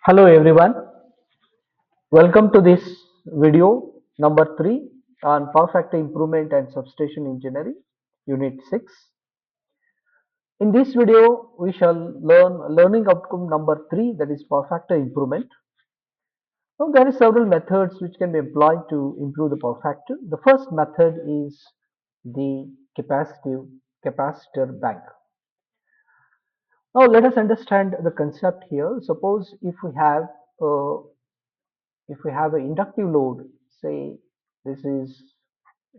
Hello everyone, welcome to this video number 3 on power factor improvement and substation engineering unit 6. In this video we shall learn learning outcome number 3, that is power factor improvement. Now there are several methods which can be employed to improve the power factor. The first method is the capacitor bank. Now let us understand the concept here. Suppose uh, if we have an inductive load, say this is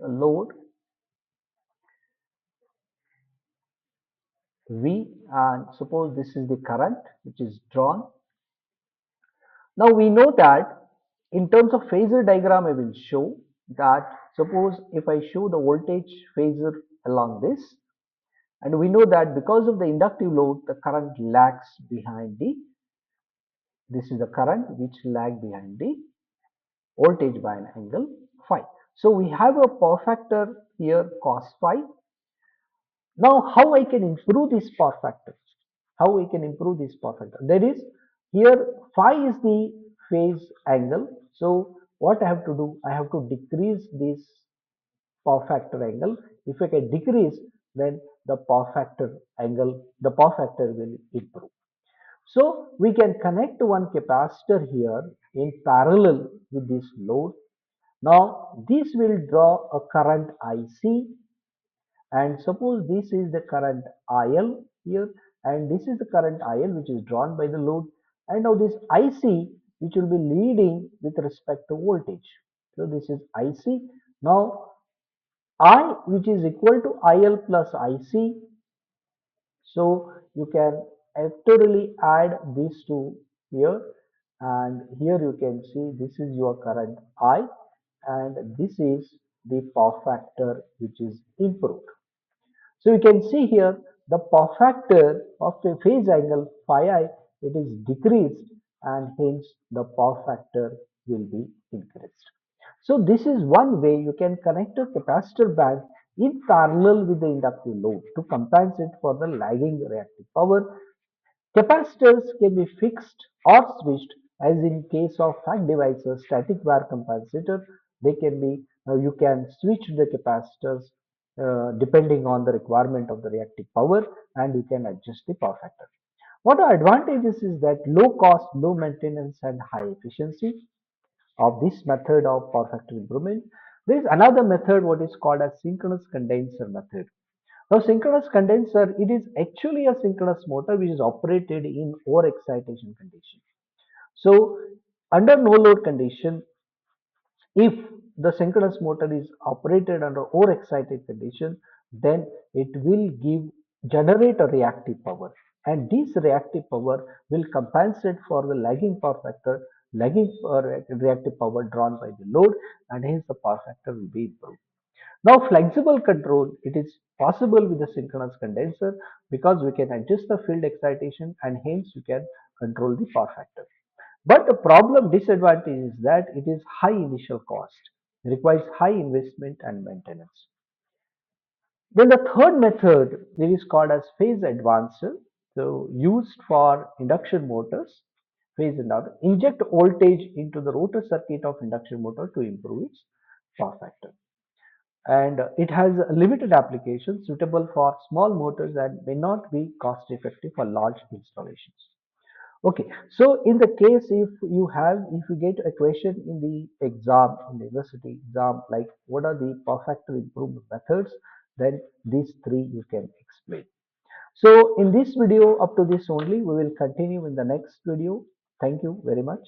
a load V, and suppose this is the current which is drawn. Now we know that in terms of phasor diagram I will show that suppose if I show the voltage phasor along this, and we know that because of the inductive load the current lags behind the, this is the current which lag behind the voltage by an angle phi. So we have a power factor here cos phi. Now how I can improve this power factor? How we can improve this power factor? That is, here phi is the phase angle. So what I have to do? I have to decrease this power factor angle. If I can decrease, then the power factor angle, the power factor will improve. So we can connect one capacitor here in parallel with this load. Now this will draw a current IC, and suppose this is the current IL here, and this is the current IL which is drawn by the load, and now this IC which will be leading with respect to voltage. So this is IC. Now I which is equal to IL plus IC, so you can actually add these two here, and here you can see this is your current I, and this is the power factor which is improved. So you can see here the power factor of a phase angle phi I, it is decreased, and hence the power factor will be increased. So this is one way you can connect a capacitor bank in parallel with the inductive load to compensate for the lagging reactive power. Capacitors can be fixed or switched, as in case of fact devices, static wire capacitor. They can be you can switch the capacitors depending on the requirement of the reactive power, and you can adjust the power factor. What are advantages is that low cost, low maintenance, and high efficiency of this method of power factor improvement. There is another method what is called as synchronous condenser method. Now synchronous condenser, it is actually a synchronous motor which is operated in overexcitation condition. So under no load condition, if the synchronous motor is operated under overexcited condition, then it will generate a reactive power, and this reactive power will compensate for the lagging power factor, lagging reactive power drawn by the load, and hence the power factor will be improved. Now flexible control, it is possible with the synchronous condenser because we can adjust the field excitation, and hence you can control the power factor. But the problem disadvantage is that it is high initial cost, requires high investment and maintenance. Then the third method, it is called as phase advancer, so used for induction motors. Phase advancer, inject voltage into the rotor circuit of induction motor to improve its power factor, and it has a limited application suitable for small motors and may not be cost effective for large installations. Okay, so in the case if you get a question in the exam, in the university exam, like what are the power factor improvement methods, then these three you can explain. So in this video, up to this only, we will continue in the next video. Thank you very much.